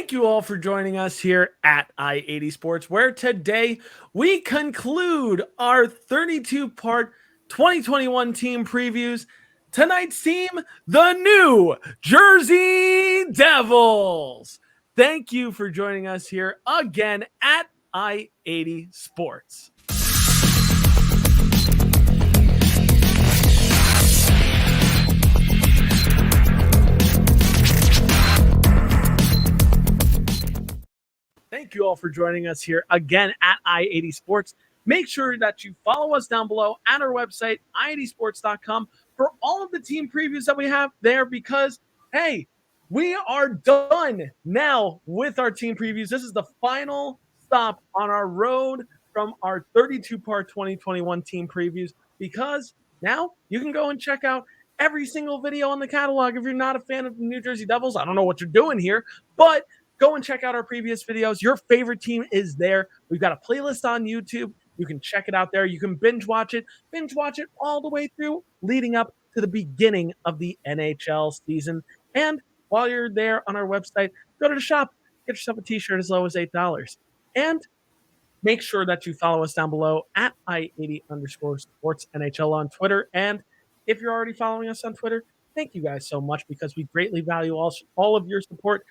Thank you all for joining us here at I-80 Sports, where today we conclude our 32-part 2021 team previews. Tonight's team, the New Jersey Devils. Thank you for joining us here again at I-80 Sports. Thank you all for joining us here again at I-80 Sports. Make sure that you follow us down below at our website, i80sports.com, for all of the team previews that we have there because, hey, we are done now with our team previews. This is the final stop on our road from our 32-part 2021 team previews because now you can go and check out every single video on the catalog. If you're not a fan of the New Jersey Devils, I don't know what you're doing here, but go and check out our previous videos. Your favorite team is there. We've got a playlist on YouTube. You can check it out there. You can binge watch it all the way through, leading up to the beginning of the NHL season. And while you're there on our website, go to the shop, get yourself a t-shirt as low as $8. And make sure that you follow us down below at I80_sports NHL on Twitter. And if you're already following us on Twitter, thank you guys so much because we greatly value all of your support.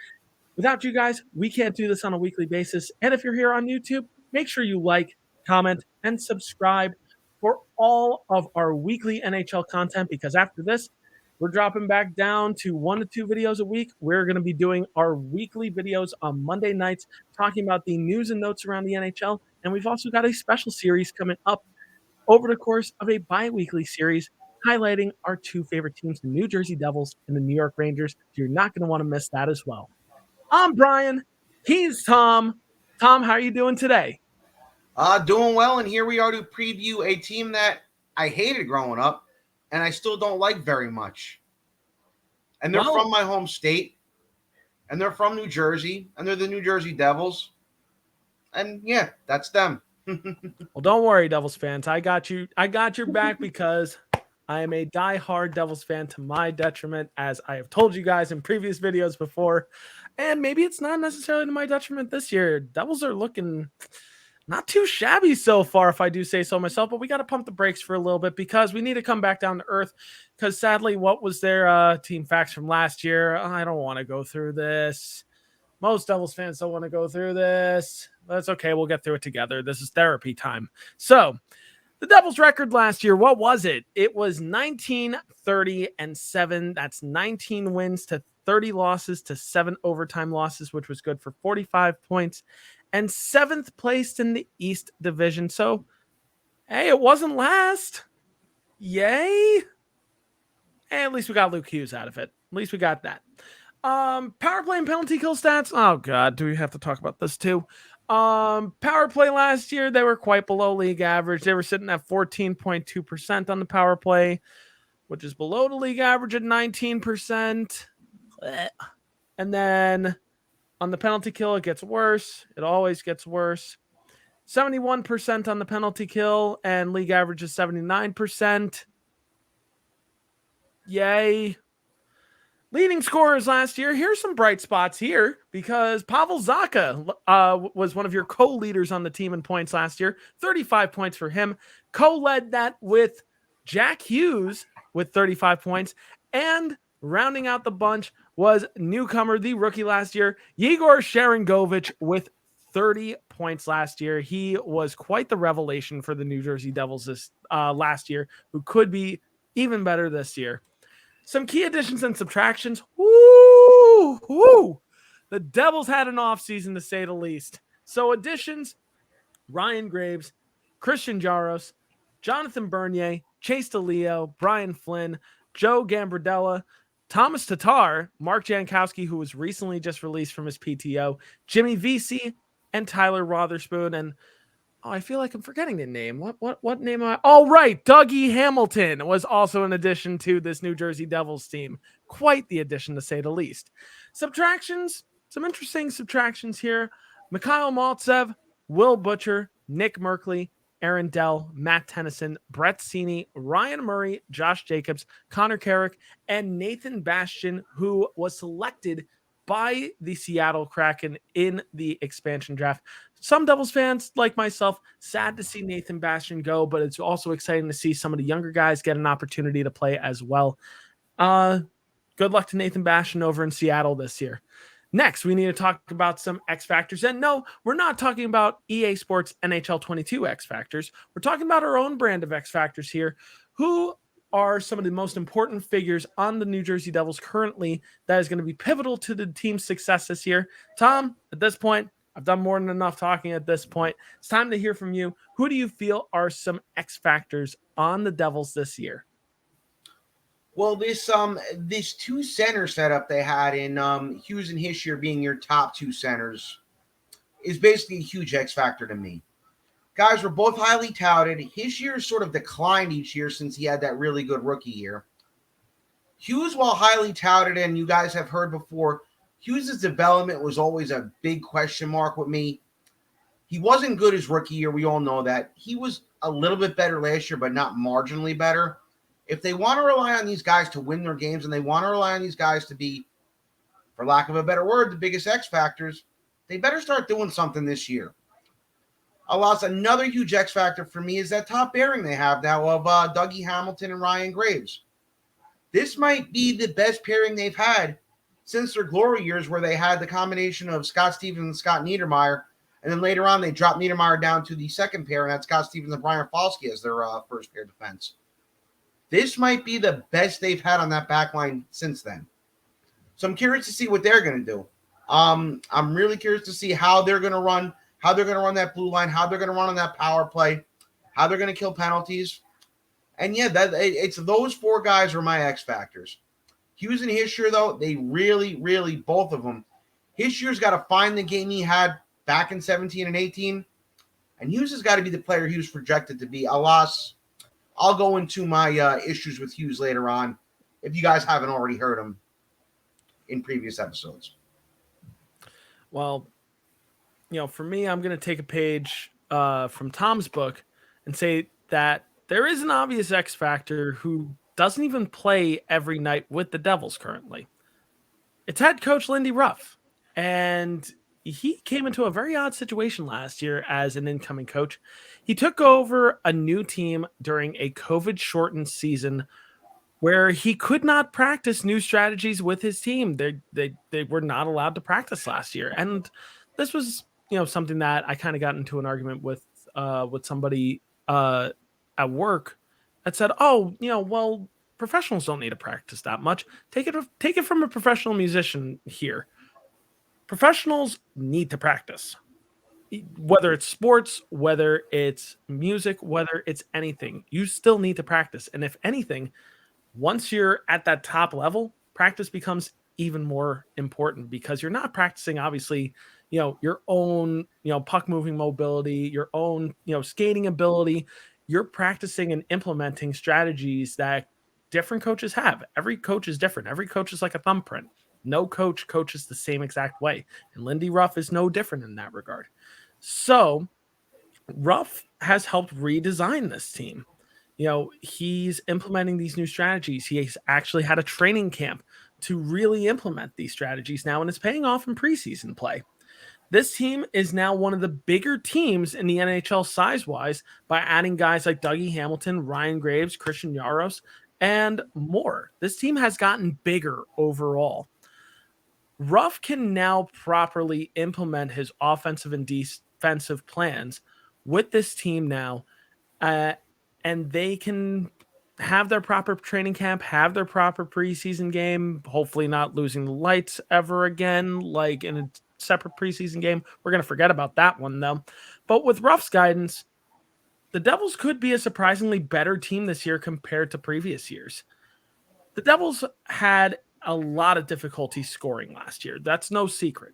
Without you guys, we can't do this on a weekly basis. And if you're here on YouTube, make sure you like, comment, and subscribe for all of our weekly NHL content because after this, we're dropping back down to 1 to 2 videos a week. We're going to be doing our weekly videos on Monday nights, talking about the news and notes around the NHL. And we've also got a special series coming up over the course of a bi-weekly series highlighting our 2 favorite teams, the New Jersey Devils and the New York Rangers. You're not going to want to miss that as well. I'm Brian. He's Tom. Tom, how are you doing today? Doing well, and here we are to preview a team that I hated growing up, and I still don't like very much. And they're from my home state, and they're from New Jersey, and they're the New Jersey Devils. And yeah, that's them. Well, don't worry, Devils fans. I got you. I got your back because I am a diehard Devils fan to my detriment, as I have told you guys in previous videos before. And maybe it's not necessarily to my detriment this year. Devils are looking not too shabby so far, if I do say so myself, but we got to pump the brakes for a little bit because we need to come back down to earth because sadly, what was their team facts from last year? I don't want to go through this. Most Devils fans don't want to go through this. That's okay. We'll get through it together. This is therapy time. So the Devils record last year, what was it? It was 19-30-7. That's 19 wins to 30 losses to 7 overtime losses, which was good for 45 points and 7th place in the East Division. So, hey, it wasn't last. Yay. Hey, at least we got Luke Hughes out of it. At least we got that. Power play and penalty kill stats. Oh, God, do we have to talk about this too? Power play last year, they were quite below league average. They were sitting at 14.2% on the power play, which is below the league average at 19%. And then on the penalty kill, it gets worse. It always gets worse. 71% on the penalty kill, and league average is 79%. Yay. Leading scorers last year, here's some bright spots here because Pavel Zacha was one of your co-leaders on the team in points last year. 35 points for him. Co-led that with Jack Hughes with 35 points. And rounding out the bunch was newcomer, the rookie last year, Yegor Sharangovich with 30 points last year. He was quite the revelation for the New Jersey Devils this last year, who could be even better this year. Some key additions and subtractions. Woo! Woo! The Devils had an offseason, to say the least. So additions, Ryan Graves, Christian Jaros, Jonathan Bernier, Chase DeLeo, Brian Flynn, Joe Gambardella, Thomas Tatar, Mark Jankowski, who was recently just released from his PTO, Jimmy Vesey, and Tyler Rotherspoon. And I feel like I'm forgetting the name. What name am I? Oh, right. Dougie Hamilton was also an addition to this New Jersey Devils team. Quite the addition, to say the least. Subtractions, some interesting subtractions here. Mikhail Maltsev, Will Butcher, Nick Merkley, Aaron Dell, Matt Tennyson, Brett Seney, Ryan Murray, Josh Jacobs, Connor Carrick, and Nathan Bastian, who was selected by the Seattle Kraken in the expansion draft. Some Devils fans, like myself, sad to see Nathan Bastian go, but it's also exciting to see some of the younger guys get an opportunity to play as well. Good luck to Nathan Bastian over in Seattle this year. Next, we need to talk about some X Factors. And no, we're not talking about EA Sports NHL 22 X Factors. We're talking about our own brand of X Factors here. Who are some of the most important figures on the New Jersey Devils currently that is going to be pivotal to the team's success this year? Tom, at this point, I've done more than enough talking at this point. It's time to hear from you. Who do you feel are some X Factors on the Devils this year? Well, this two center setup they had in Hughes and Hischier being your top two centers is basically a huge X factor to me. Guys were both highly touted. Hischier sort of declined each year since he had that really good rookie year. Hughes, while highly touted, and you guys have heard before, Hughes' development was always a big question mark with me. He wasn't good his rookie year. We all know that. He was a little bit better last year, but not marginally better. If they want to rely on these guys to win their games and they want to rely on these guys to be, for lack of a better word, the biggest X factors, they better start doing something this year. Alas, another huge X factor for me is that top pairing they have now of Dougie Hamilton and Ryan Graves. This might be the best pairing they've had since their glory years, where they had the combination of Scott Stevens and Scott Niedermayer, and then later on they dropped Niedermayer down to the second pair, and that's Scott Stevens and Brian Falsky as their first pair defense. This might be the best they've had on that back line since then. So I'm curious to see what they're going to do. I'm really curious to see how they're going to run that blue line, how they're going to run on that power play, how they're going to kill penalties. And yeah, it's those four guys are my X factors. Hughes and Hischier, though, they really, really, both of them. Hischier's got to find the game he had back in 17 and 18. And Hughes has got to be the player he was projected to be. Alas, I'll go into my issues with Hughes later on if you guys haven't already heard him in previous episodes. Well, for me, I'm going to take a page from Tom's book and say that there is an obvious X factor who doesn't even play every night with the Devils currently. It's head coach Lindy Ruff. And he came into a very odd situation last year as an incoming coach. He took over a new team during a COVID-shortened season where he could not practice new strategies with his team. They were not allowed to practice last year. And this was, something that I kind of got into an argument with somebody at work that said, well, professionals don't need to practice that much. Take it from a professional musician here. Professionals need to practice, whether it's sports, whether it's music, whether it's anything. You still need to practice. And if anything, once you're at that top level, practice becomes even more important because you're not practicing, obviously, your own, puck moving mobility, your own, skating ability. You're practicing and implementing strategies that different coaches have. Every coach is different. Every coach is like a thumbprint. No coach coaches the same exact way. And Lindy Ruff is no different in that regard. So Ruff has helped redesign this team. He's implementing these new strategies. He's actually had a training camp to really implement these strategies now, and it's paying off in preseason play. This team is now one of the bigger teams in the NHL size-wise by adding guys like Dougie Hamilton, Ryan Graves, Christian Jaros, and more. This team has gotten bigger overall. Ruff can now properly implement his offensive and defensive plans with this team now, and they can have their proper training camp, have their proper preseason game, hopefully not losing the lights ever again, like in a separate preseason game. We're going to forget about that one, though. But with Ruff's guidance, the Devils could be a surprisingly better team this year compared to previous years. The Devils had a lot of difficulty scoring last year. That's no secret.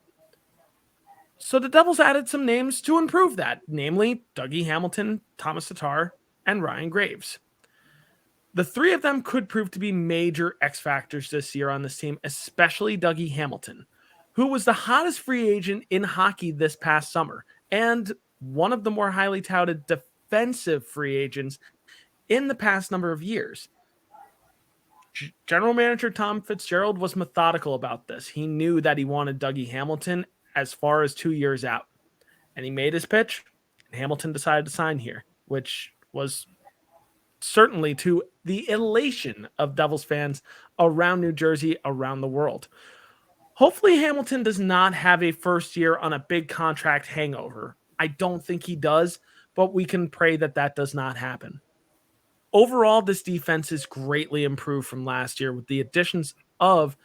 So the Devils added some names to improve that, namely Dougie Hamilton, Thomas Tatar, and Ryan Graves. The three of them could prove to be major X factors this year on this team, especially Dougie Hamilton, who was the hottest free agent in hockey this past summer and one of the more highly touted defensive free agents in the past number of years. General manager Tom Fitzgerald was methodical about this. He knew that he wanted Dougie Hamilton as far as 2 years out. And he made his pitch, and Hamilton decided to sign here, which was certainly to the elation of Devils fans around New Jersey, around the world. Hopefully, Hamilton does not have a first year on a big contract hangover. I don't think he does, but we can pray that that does not happen. Overall, this defense is greatly improved from last year with the additions of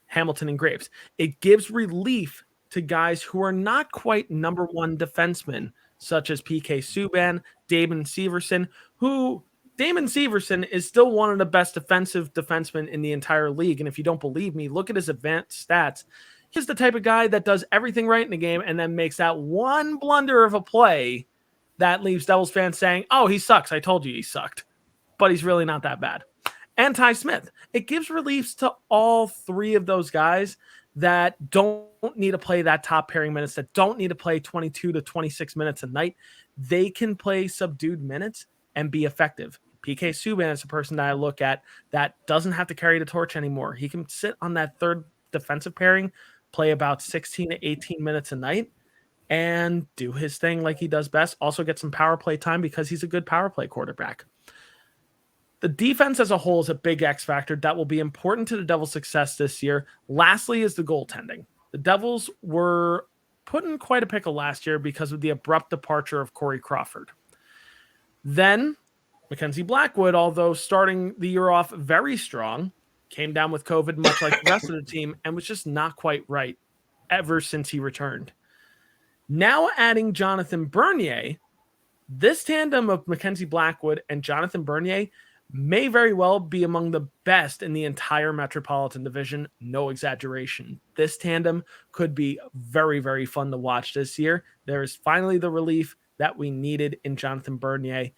Hamilton and Graves. It gives relief to guys who are not quite number one defensemen, such as PK Subban, Damon Severson, who Damon Severson is still one of the best defensive defensemen in the entire league. And if you don't believe me, look at his advanced stats. He's the type of guy that does everything right in the game and then makes that one blunder of a play that leaves Devils fans saying, oh, he sucks. I told you he sucked. But he's really not that bad. And Ty Smith. It gives reliefs to all three of those guys that don't need to play that top pairing minutes, that don't need to play 22 to 26 minutes a night. They can play subdued minutes and be effective. PK Subban is a person that I look at that doesn't have to carry the torch anymore. He can sit on that third defensive pairing, play about 16 to 18 minutes a night, and do his thing like he does best. Also get some power play time because he's a good power play quarterback. The defense as a whole is a big X factor that will be important to the Devils' success this year. Lastly is the goaltending. The Devils were put in quite a pickle last year because of the abrupt departure of Corey Crawford. Then Mackenzie Blackwood, although starting the year off very strong, came down with COVID much like the rest of the team and was just not quite right ever since he returned. Now adding Jonathan Bernier, this tandem of Mackenzie Blackwood and Jonathan Bernier may very well be among the best in the entire Metropolitan Division. No exaggeration. This tandem could be very, very fun to watch this year. There is finally the relief that we needed in Jonathan Bernier.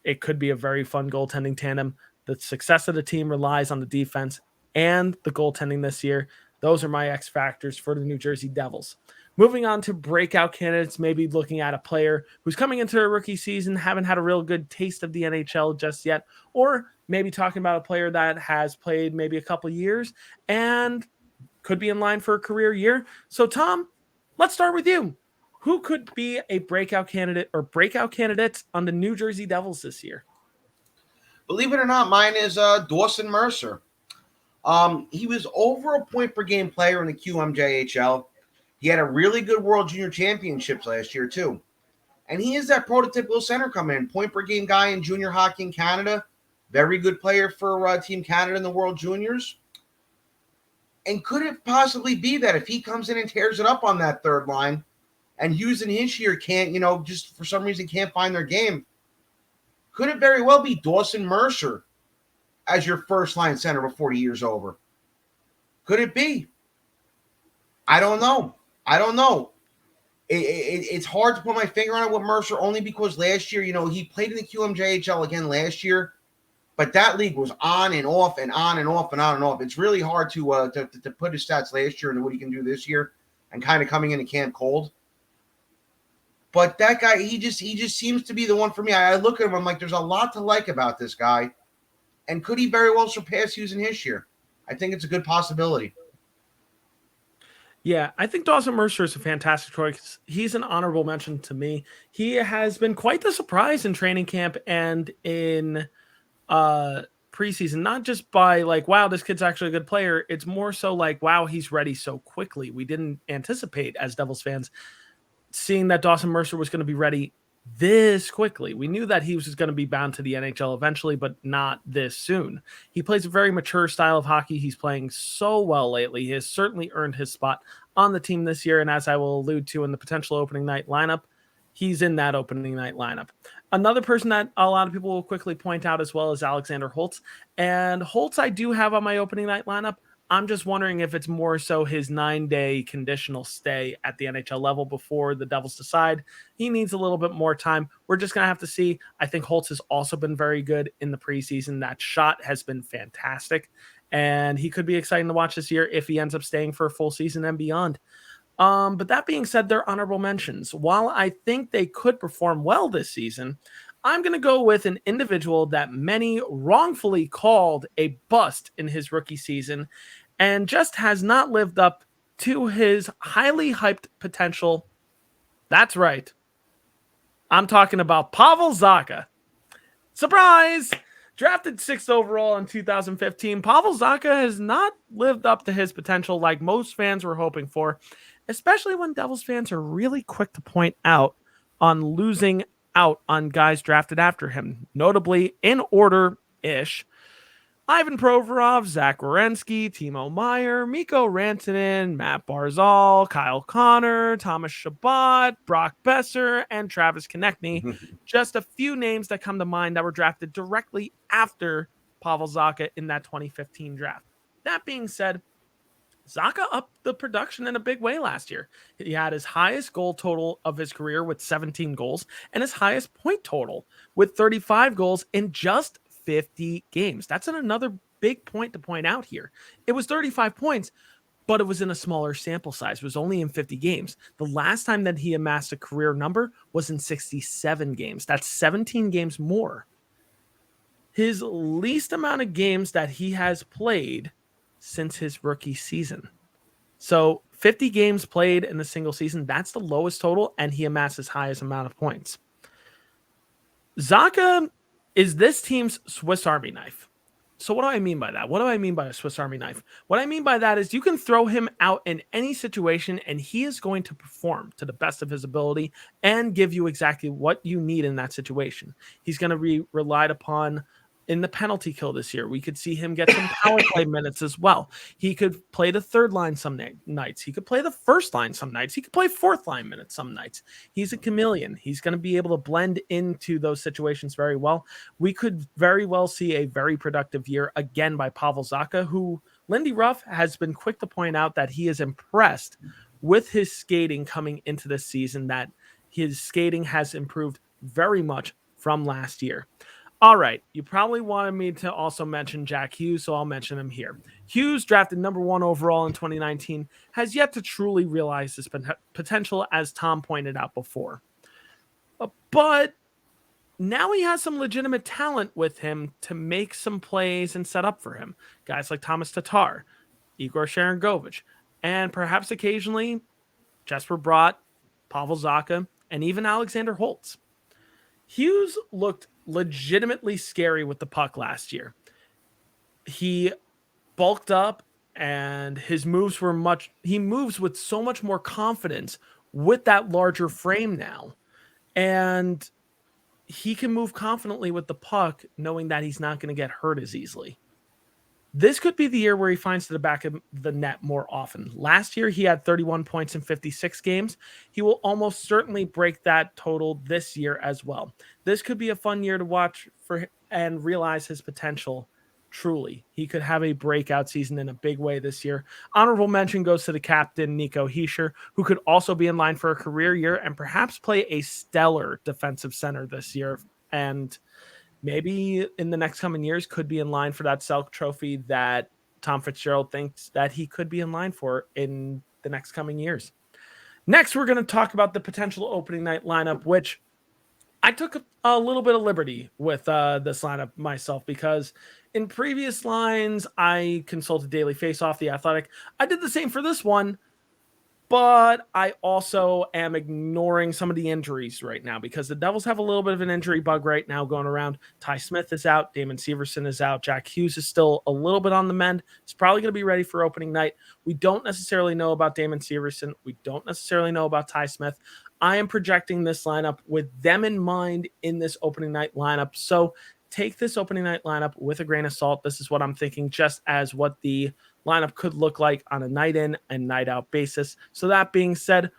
It could be a very fun goaltending tandem. The success of the team relies on the defense and the goaltending this year. Those are my X factors for the New Jersey Devils. Moving on to breakout candidates, maybe looking at a player who's coming into a rookie season, haven't had a real good taste of the NHL just yet, or maybe talking about a player that has played maybe a couple years and could be in line for a career year. So, Tom, let's start with you. Who could be a breakout candidate or breakout candidates on the New Jersey Devils this year? Believe it or not, mine is Dawson Mercer. He was over a point per game player in the QMJHL. He had a really good World Junior Championships last year, too. And he is that prototypical center coming in. Point per game guy in junior hockey in Canada. Very good player for Team Canada in the World Juniors. And could it possibly be that if he comes in and tears it up on that third line and Hughes and Hischier can't, just for some reason can't find their game, could it very well be Dawson Mercer as your first line center before the year's over? Could it be? I don't know. It's hard to put my finger on it with Mercer only because last year, he played in the QMJHL again last year, but that league was on and off and on and off and on and off. It's really hard to put his stats last year and what he can do this year and kind of coming into camp cold. But that guy, he just seems to be the one for me. I look at him, I'm like, there's a lot to like about this guy. And could he very well surpass Hughes and Hischier? I think it's a good possibility. Yeah, I think Dawson Mercer is a fantastic choice. He's an honorable mention to me. He has been quite the surprise in training camp and in preseason, not just by like, wow, this kid's actually a good player. It's more so like, wow, he's ready so quickly. We didn't anticipate as Devils fans seeing that Dawson Mercer was going to be ready this quickly. We knew that he was going to be bound to the NHL eventually, but not this soon. He plays a very mature style of hockey. He's playing so well lately. He has certainly earned his spot on the team this year. And as I will allude to in the potential opening night lineup, he's in that opening night lineup. Another person that a lot of people will quickly point out as well is Alexander Holtz. And Holtz I do have on my opening night lineup. I'm just wondering if it's more so his 9-day conditional stay at the NHL level before the Devils decide he needs a little bit more time. We're just going to have to see. I think Holtz has also been very good in the preseason. That shot has been fantastic, and he could be exciting to watch this year if he ends up staying for a full season and beyond. But that being said, they're honorable mentions. While I think they could perform well this season, I'm going to go with an individual that many wrongfully called a bust in his rookie season and just has not lived up to his highly hyped potential. That's right. I'm talking about Pavel Zacha. Surprise! Drafted 6th overall in 2015, Pavel Zacha has not lived up to his potential like most fans were hoping for, especially when Devils fans are really quick to point out on losing out on guys drafted after him, notably in order-ish. Ivan Provorov, Zach Werenski, Timo Meyer, Mikko Rantanen, Matt Barzal, Kyle Connor, Thomas Chabot, Brock Besser, and Travis Konechny. Just a few names that come to mind that were drafted directly after Pavel Zacha in that 2015 draft. That being said, Zacha upped the production in a big way last year. He had his highest goal total of his career with 17 goals and his highest point total with 35 goals in just 50 games. That's another big point to point out here. It was 35 points, but it was in a smaller sample size. It was only in 50 games. The last time that he amassed a career number was in 67 games. That's 17 games more. His least amount of games that he has played since his rookie season. So 50 games played in a single season, that's the lowest total, and he amassed his highest amount of points. Zacha is this team's Swiss Army knife. So what do I mean by that? What do I mean by a Swiss Army knife? What I mean by that is you can throw him out in any situation and he is going to perform to the best of his ability and give you exactly what you need in that situation. He's going to be relied upon in the penalty kill this year. We could see him get some power play minutes as well. He could play the third line some nights. He could play the first line some nights. He could play fourth line minutes some nights. He's a chameleon. He's going to be able to blend into those situations very well. We could very well see a very productive year again by Pavel Zacha, who Lindy Ruff has been quick to point out that he is impressed with his skating coming into this season, that his skating has improved very much from last year. All right, you probably wanted me to also mention Jack Hughes, so I'll mention him here. Hughes, drafted number 1 overall in 2019, has yet to truly realize his potential, as Tom pointed out before. But now he has some legitimate talent with him to make some plays and set up for him. Guys like Thomas Tatar, Igor Sharangovich, and perhaps occasionally Jesper Bratt, Pavel Zacha, and even Alexander Holtz. Hughes looked legitimately scary with the puck last year. He bulked up and his moves were he moves with so much more confidence with that larger frame now. And he can move confidently with the puck knowing that he's not going to get hurt as easily. This could be the year where he finds to the back of the net more often. Last year, he had 31 points in 56 games. He will almost certainly break that total this year as well. This could be a fun year to watch for and realize his potential. Truly, he could have a breakout season in a big way this year. Honorable mention goes to the captain, Nico Hischier, who could also be in line for a career year and perhaps play a stellar defensive center this year. And maybe in the next coming years could be in line for that Selk trophy that Tom Fitzgerald thinks that he could be in line for in the next coming years. Next, we're going to talk about the potential opening night lineup, which I took a little bit of liberty with this lineup myself, because in previous lines, I consulted Daily Faceoff, The Athletic. I did the same for this one, but I also am ignoring some of the injuries right now because the Devils have a little bit of an injury bug right now going around. Ty Smith is out. Damon Severson is out. Jack Hughes is still a little bit on the mend. He's probably going to be ready for opening night. We don't necessarily know about Damon Severson. We don't necessarily know about Ty Smith. I am projecting this lineup with them in mind in this opening night lineup. So take this opening night lineup with a grain of salt. This is what I'm thinking, just as what the lineup could look like on a night in and night out basis. So that being said,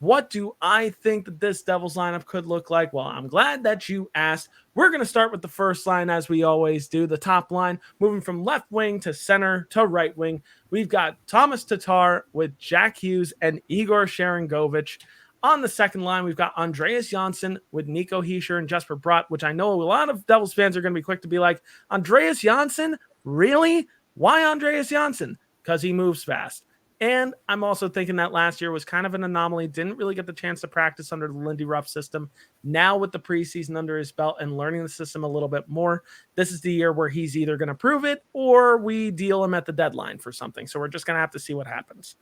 what do I think that this Devils lineup could look like? Well, I'm glad that you asked. We're going to start with the first line, as we always do, the top line, moving from left wing to center to right wing. We've got Thomas Tatar with Jack Hughes and Igor Sharangovich. On the second line, we've got Andreas Janssen with Nico Hischier and Jesper Bratt, which I know a lot of Devils fans are going to be quick to be like, Andreas Janssen? Really? Why Andreas Janssen? Because he moves fast. And I'm also thinking that last year was kind of an anomaly. Didn't really get the chance to practice under the Lindy Ruff system. Now with the preseason under his belt and learning the system a little bit more, this is the year where he's either going to prove it or we deal him at the deadline for something. So we're just going to have to see what happens.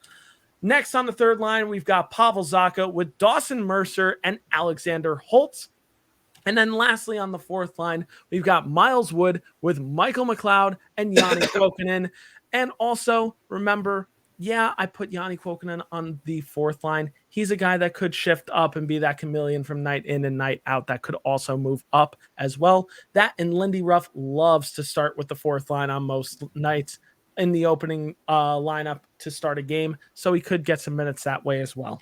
Next on the third line, we've got Pavel Zacha with Dawson Mercer and Alexander Holtz. And then lastly on the fourth line, we've got Miles Wood with Michael McLeod and Yanni Kuokkanen. And also remember, I put Yanni Kuokkanen on the fourth line. He's a guy that could shift up and be that chameleon from night in and night out that could also move up as well. That and Lindy Ruff loves to start with the fourth line on most nights in the opening lineup to start a game. So he could get some minutes that way as well.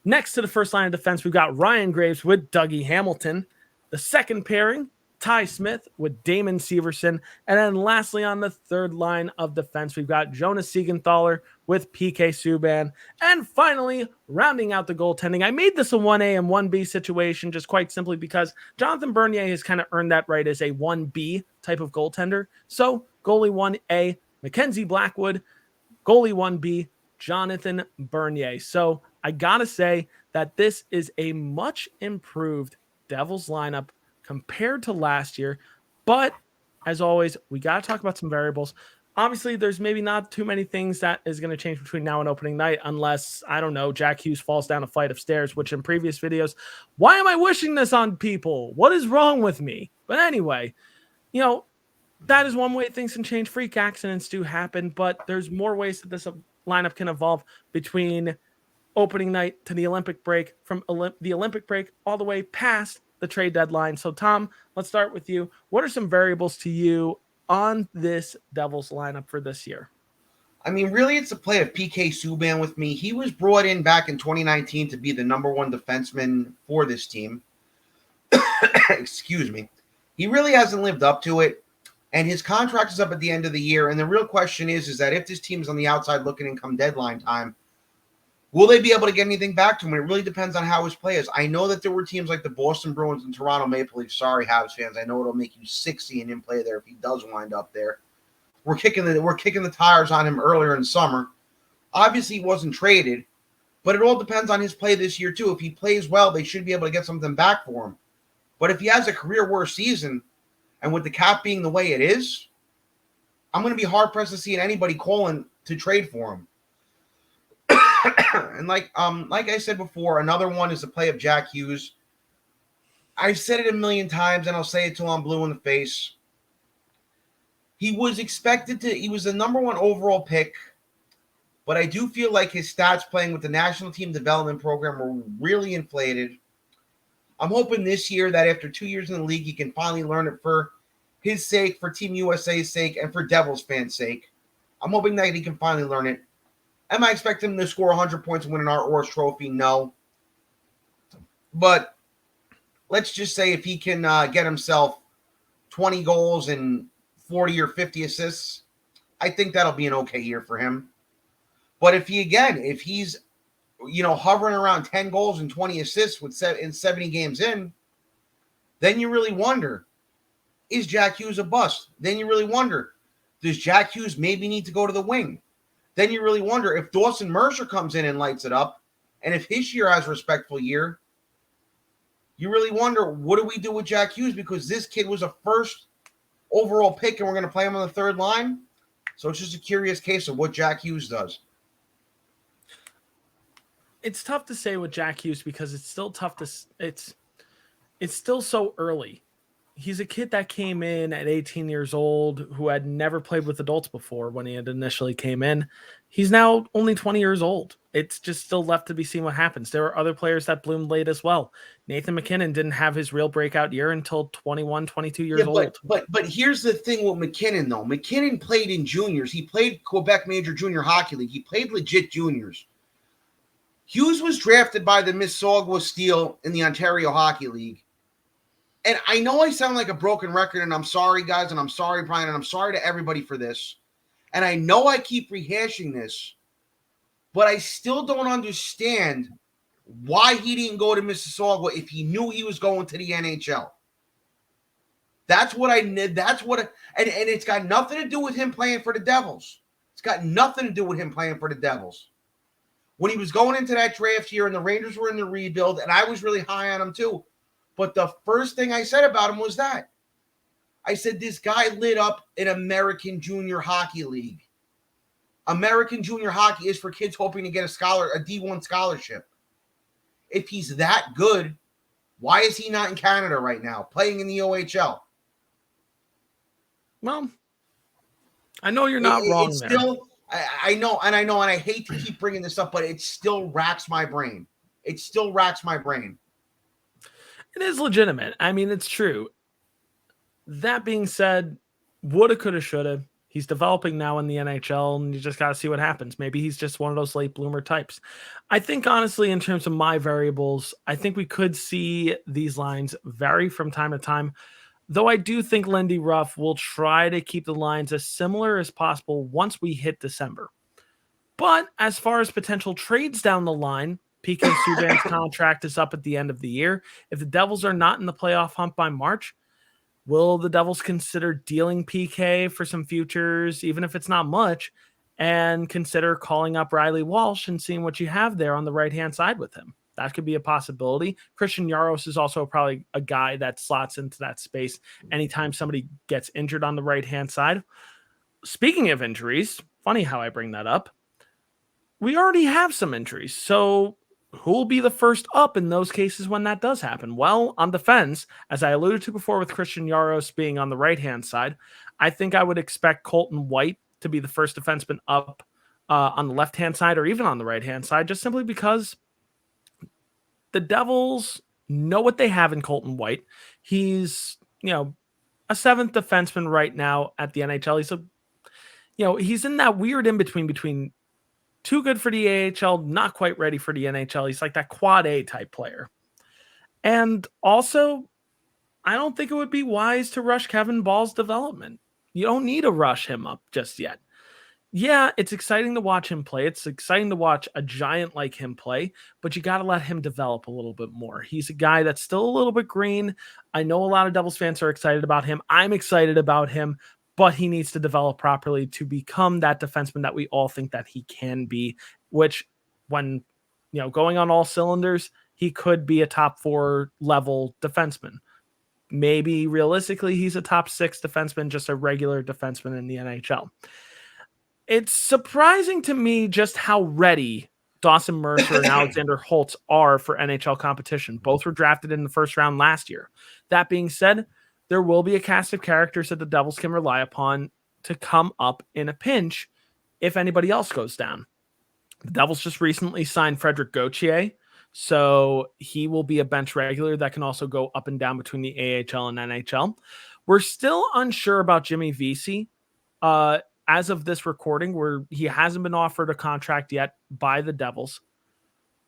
Next to the first line of defense, we've got Ryan Graves with Dougie Hamilton. The second pairing, Ty Smith with Damon Severson. And then lastly on the third line of defense, we've got Jonas Siegenthaler with PK Subban. And finally, rounding out the goaltending, I made this a 1A and 1B situation just quite simply because Jonathan Bernier has kind of earned that right as a 1B type of goaltender. So goalie 1A, Mackenzie Blackwood, goalie 1B, Jonathan Bernier. So I got to say that this is a much improved Devils lineup compared to last year. But as always, we got to talk about some variables. Obviously, there's maybe not too many things that is going to change between now and opening night unless, I don't know, Jack Hughes falls down a flight of stairs, which in previous videos, why am I wishing this on people? What is wrong with me? But anyway, that is one way things can change. Freak accidents do happen, but there's more ways that this lineup can evolve between opening night to the Olympic break, from the Olympic break all the way past the trade deadline. So, Tom, let's start with you. What are some variables to you on this Devils lineup for this year? I mean, really, it's a play of PK Subban with me. He was brought in back in 2019 to be the number one defenseman for this team. Excuse me. He really hasn't lived up to it, and his contract is up at the end of the year. And the real question is that if this team is on the outside looking in come deadline time, will they be able to get anything back to him? It really depends on how his play is. I know that there were teams like the Boston Bruins and Toronto Maple Leafs. Sorry, Habs fans. I know it'll make you sick seeing him play there if he does wind up there. We're kicking the tires on him earlier in summer. Obviously, he wasn't traded, but it all depends on his play this year, too. If he plays well, they should be able to get something back for him. But if he has a career-worst season, and with the cap being the way it is, I'm going to be hard-pressed to see anybody calling to trade for him. And like I said before, another one is the play of Jack Hughes. I've said it a million times, and I'll say it till I'm blue in the face. He was the number one overall pick, but I do feel like his stats playing with the national team development program were really inflated. I'm hoping this year that after 2 years in the league, he can finally learn it for his sake, for Team USA's sake, and for Devils fans' sake. I'm hoping that he can finally learn it. Am I expecting him to score 100 points and win an Art Wars trophy? No. But let's just say if he can get himself 20 goals and 40 or 50 assists, I think that'll be an okay year for him. But if he's hovering around 10 goals and 20 assists in 70 games in, then you really wonder, is Jack Hughes a bust? Then you really wonder, does Jack Hughes maybe need to go to the wing? Then you really wonder if Dawson Mercer comes in and lights it up, and if Hischier has a respectful year, you really wonder, what do we do with Jack Hughes? Because this kid was a first overall pick, and we're going to play him on the third line. So it's just a curious case of what Jack Hughes does. It's tough to say with Jack Hughes because it's still tough to it's still so early. He's a kid that came in at 18 years old who had never played with adults before when he had initially came in. He's now only 20 years old. It's just still left to be seen what happens. There are other players that bloomed late as well. Nathan MacKinnon didn't have his real breakout year until 21, 22 years old. But here's the thing with MacKinnon, though. MacKinnon played in juniors. He played Quebec Major Junior Hockey League. He played legit juniors. Hughes was drafted by the Mississauga Steel in the Ontario Hockey League. And I know I sound like a broken record, and I'm sorry, guys, and I'm sorry, Brian, and I'm sorry to everybody for this. And I know I keep rehashing this, but I still don't understand why he didn't go to Mississauga if he knew he was going to the NHL. And it's got nothing to do with him playing for the Devils. It's It's got nothing to do with him playing for the Devils. When he was going into that draft year and the Rangers were in the rebuild, and I was really high on him too. But the first thing I said about him was that. I said, this guy lit up an American Junior Hockey League. American Junior Hockey is for kids hoping to get a D1 scholarship. If he's that good, why is he not in Canada right now, playing in the OHL? Well, I know you're not wrong it's there. Still, I know, and I hate to keep bringing this up, but it still racks my brain. It still racks my brain. It is legitimate. I mean, it's true. That being said, woulda, coulda, shoulda. He's developing now in the NHL, and you just got to see what happens. Maybe he's just one of those late bloomer types. I think, honestly, in terms of my variables, I think we could see these lines vary from time to time, though I do think Lindy Ruff will try to keep the lines as similar as possible once we hit December. But as far as potential trades down the line, PK Subban's contract is up at the end of the year. If the Devils are not in the playoff hunt by March, will the Devils consider dealing PK for some futures, even if it's not much, and consider calling up Riley Walsh and seeing what you have there on the right-hand side with him? That could be a possibility. Christian Jaros is also probably a guy that slots into that space anytime somebody gets injured on the right-hand side. Speaking of injuries, funny how I bring that up. We already have some injuries, so who will be the first up in those cases when that does happen? Well, on defense, as I alluded to before with Christian Jaros being on the right-hand side, I think I would expect Colton White to be the first defenseman up on the left-hand side or even on the right-hand side, just simply because the Devils know what they have in Colton White. He's, a seventh defenseman right now at the NHL. He's in that weird in-between too good for the AHL, not quite ready for the NHL. He's like that quad A type player. And also, I don't think it would be wise to rush Kevin Ball's development. You don't need to rush him up just yet. Yeah, it's exciting to watch him play. It's exciting to watch a giant like him play, but you got to let him develop a little bit more. He's a guy that's still a little bit green. I know a lot of Devils fans are excited about him. I'm excited about him, but he needs to develop properly to become that defenseman that we all think that he can be, which when, going on all cylinders, he could be a top 4 level defenseman. Maybe realistically, he's a top 6 defenseman, just a regular defenseman in the NHL. It's surprising to me just how ready Dawson Mercer and Alexander Holtz are for NHL competition. Both were drafted in the first round last year. That being said, there will be a cast of characters that the Devils can rely upon to come up in a pinch if anybody else goes down. The Devils just recently signed Frederick Gauthier, so he will be a bench regular that can also go up and down between the AHL and NHL. We're still unsure about Jimmy Vesey. As of this recording, where he hasn't been offered a contract yet by the Devils,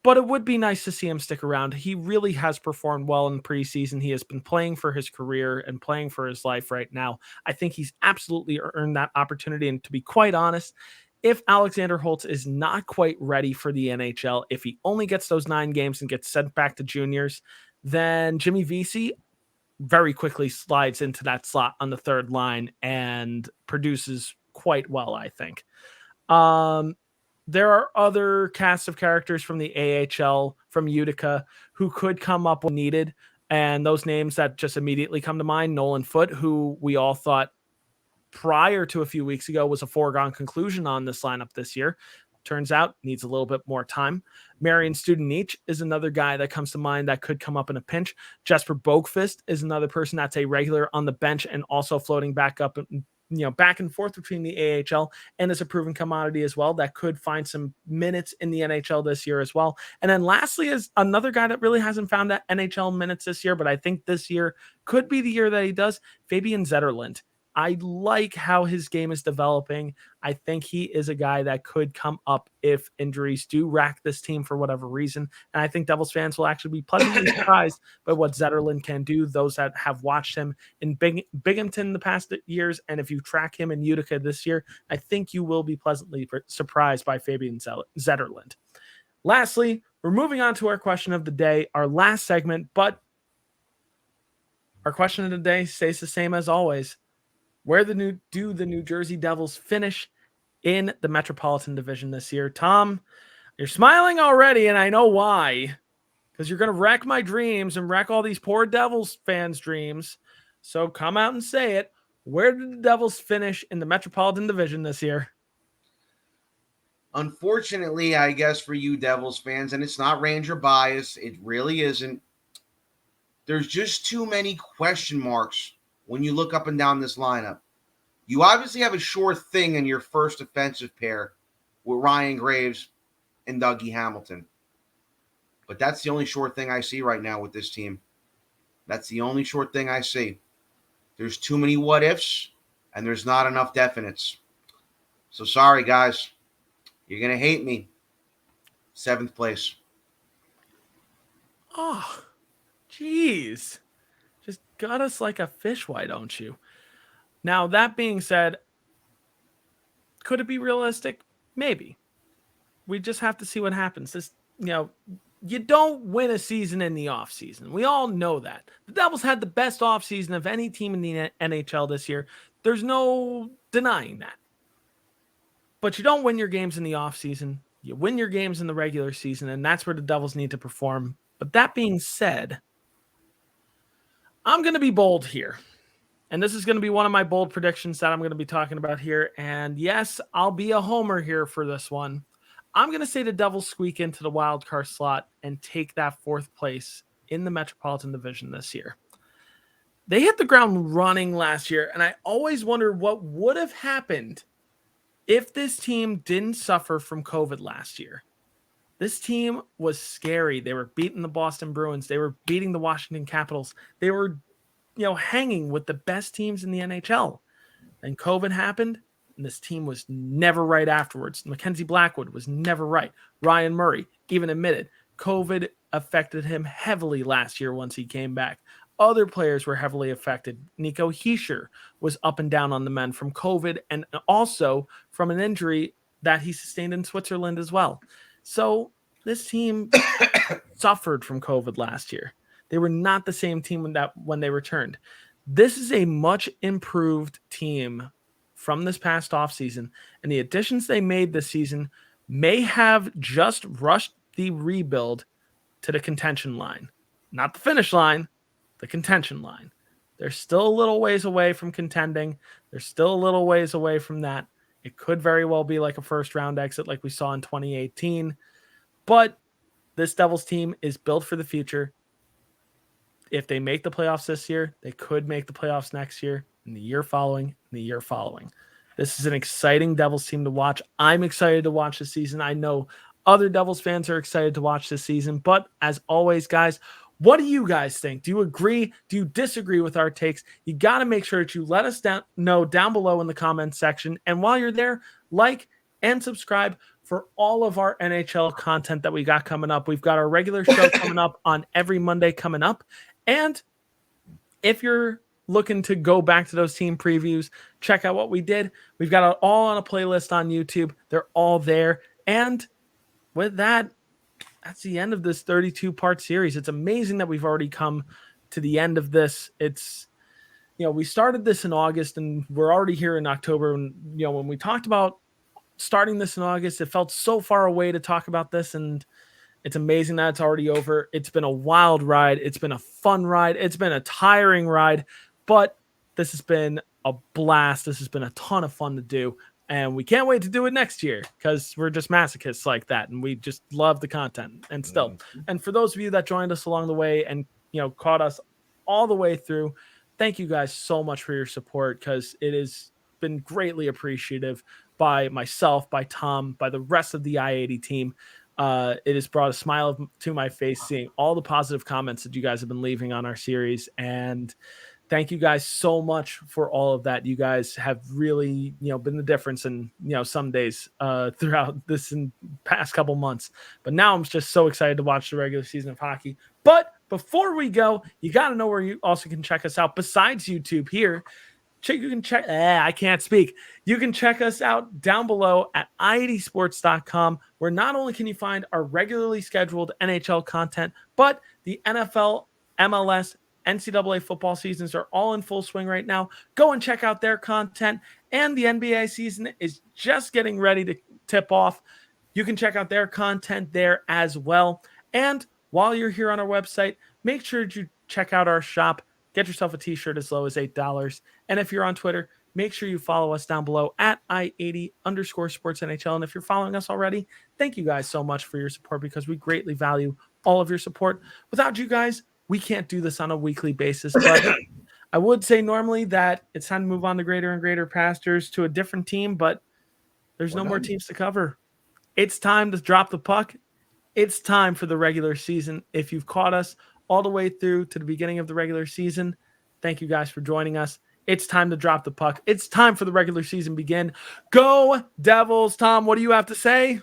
but it would be nice to see him stick around. He really has performed well in preseason. He has been playing for his career and playing for his life right now. I think he's absolutely earned that opportunity. And to be quite honest, if Alexander Holtz is not quite ready for the NHL, if he only gets those 9 games and gets sent back to juniors, then Jimmy Vesey very quickly slides into that slot on the third line and produces quite well, I think. There are other casts of characters from the AHL, from Utica, who could come up when needed. And those names that just immediately come to mind, Nolan Foote, who we all thought prior to a few weeks ago was a foregone conclusion on this lineup this year. Turns out needs a little bit more time. Marion Studenic is another guy that comes to mind that could come up in a pinch. Jesper Boakfist is another person that's a regular on the bench and also floating back up, back and forth between the AHL and is a proven commodity as well that could find some minutes in the NHL this year as well. And then lastly is another guy that really hasn't found that NHL minutes this year, but I think this year could be the year that he does, Fabian Zetterlund. I like how his game is developing. I think he is a guy that could come up if injuries do rack this team for whatever reason. And I think Devils fans will actually be pleasantly surprised by what Zetterlund can do, those that have watched him in Binghamton the past years. And if you track him in Utica this year, I think you will be pleasantly surprised by Fabian Zetterlund. Lastly, we're moving on to our question of the day, our last segment, but our question of the day stays the same as always. Where do the New Jersey Devils finish in the Metropolitan Division this year. Tom, you're smiling already, and I know why. Because you're going to wreck my dreams and wreck all these poor Devils fans' dreams. So come out and say it. Where did the Devils finish in the Metropolitan Division this year? Unfortunately, I guess for you Devils fans, and it's not Ranger bias, it really isn't. There's just too many question marks when you look up and down this lineup. You obviously have a sure thing in your first defensive pair with Ryan Graves and Dougie Hamilton. But that's the only sure thing I see right now with this team. That's the only sure thing I see. There's too many what ifs, and there's not enough definites. So sorry, guys. You're going to hate me. 7th place. Oh, jeez. Just got us like a fish, why don't you? Now, that being said, could it be realistic? Maybe. We just have to see what happens. This, you don't win a season in the offseason. We all know that. The Devils had the best offseason of any team in the NHL this year. There's no denying that. But you don't win your games in the offseason. You win your games in the regular season, and that's where the Devils need to perform. But that being said, I'm going to be bold here. And this is going to be one of my bold predictions that I'm going to be talking about here. And yes, I'll be a homer here for this one. I'm going to say the Devils squeak into the wild card slot and take that 4th place in the Metropolitan Division this year. They hit the ground running last year, and I always wonder what would have happened if this team didn't suffer from COVID last year. This team was scary. They were beating the Boston Bruins. They were beating the Washington Capitals. They were, hanging with the best teams in the NHL. And COVID happened, and this team was never right afterwards. Mackenzie Blackwood was never right. Ryan Murray even admitted COVID affected him heavily last year once he came back. Other players were heavily affected. Nico Hischier was up and down on the mend from COVID and also from an injury that he sustained in Switzerland as well. So this team suffered from COVID last year. They were not the same team when they returned. This is a much improved team from this past offseason, and the additions they made this season may have just rushed the rebuild to the contention line. Not the finish line, the contention line. They're still a little ways away from contending. They're still a little ways away from that. It could very well be like a first-round exit like we saw in 2018. But this Devils team is built for the future. If they make the playoffs this year, they could make the playoffs next year, and the year following, and the year following. This is an exciting Devils team to watch. I'm excited to watch this season. I know other Devils fans are excited to watch this season. But as always, guys, what do you guys think? Do you agree? Do you disagree with our takes? You got to make sure that you let us know down below in the comments section. And while you're there, like and subscribe for all of our NHL content that we got coming up. We've got our regular show coming up on every Monday coming up. And if you're looking to go back to those team previews, check out what we did. We've got it all on a playlist on YouTube. They're all there. And with that, that's the end of this 32-part series. It's amazing that we've already come to the end of this. It's, we started this in August and we're already here in October. And, when we talked about starting this in August, it felt so far away to talk about this. And it's amazing that it's already over. It's been a wild ride. It's been a fun ride. It's been a tiring ride, but this has been a blast. This has been a ton of fun to do. And we can't wait to do it next year because we're just masochists like that. And we just love the content and still. And for those of you that joined us along the way and, caught us all the way through, thank you guys so much for your support because it has been greatly appreciative by myself, by Tom, by the rest of the I-80 team. It has brought a smile to my face seeing all the positive comments that you guys have been leaving on our series. And thank you guys so much for all of that. You guys have really, been the difference in, some days throughout this in past couple months. But now I'm just so excited to watch the regular season of hockey. But before we go, you got to know where you also can check us out besides YouTube here. You can check. I can't speak. You can check us out down below at i80sports.com, where not only can you find our regularly scheduled NHL content, but the NFL, MLS, NCAA football seasons are all in full swing right now. Go and check out their content. and the NBA season is just getting ready to tip off. You can check out their content there as well. And while you're here on our website, make sure to check out our shop. Get yourself a t-shirt as low as $8. And if you're on Twitter, make sure you follow us down below at I80_SportsNHL. And if you're following us already, thank you guys so much for your support because we greatly value all of your support. Without you guys, we can't do this on a weekly basis. But I would say normally that it's time to move on to greater and greater pastures to a different team, but there's no more teams to cover. It's time to drop the puck. It's time for the regular season. If you've caught us all the way through to the beginning of the regular season, thank you guys for joining us. It's time to drop the puck. It's time for the regular season begin. Go Devils. Tom, what do you have to say?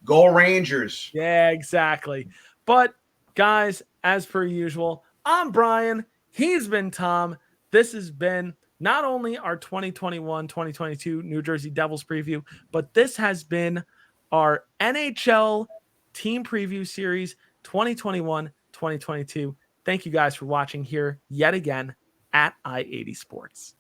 Go Rangers. Yeah, exactly. But guys, as per usual, I'm Brian. He's been Tom. This has been not only our 2021-2022 New Jersey Devils preview, but this has been our NHL team preview series 2021-2022. Thank you guys for watching here yet again at I80 Sports.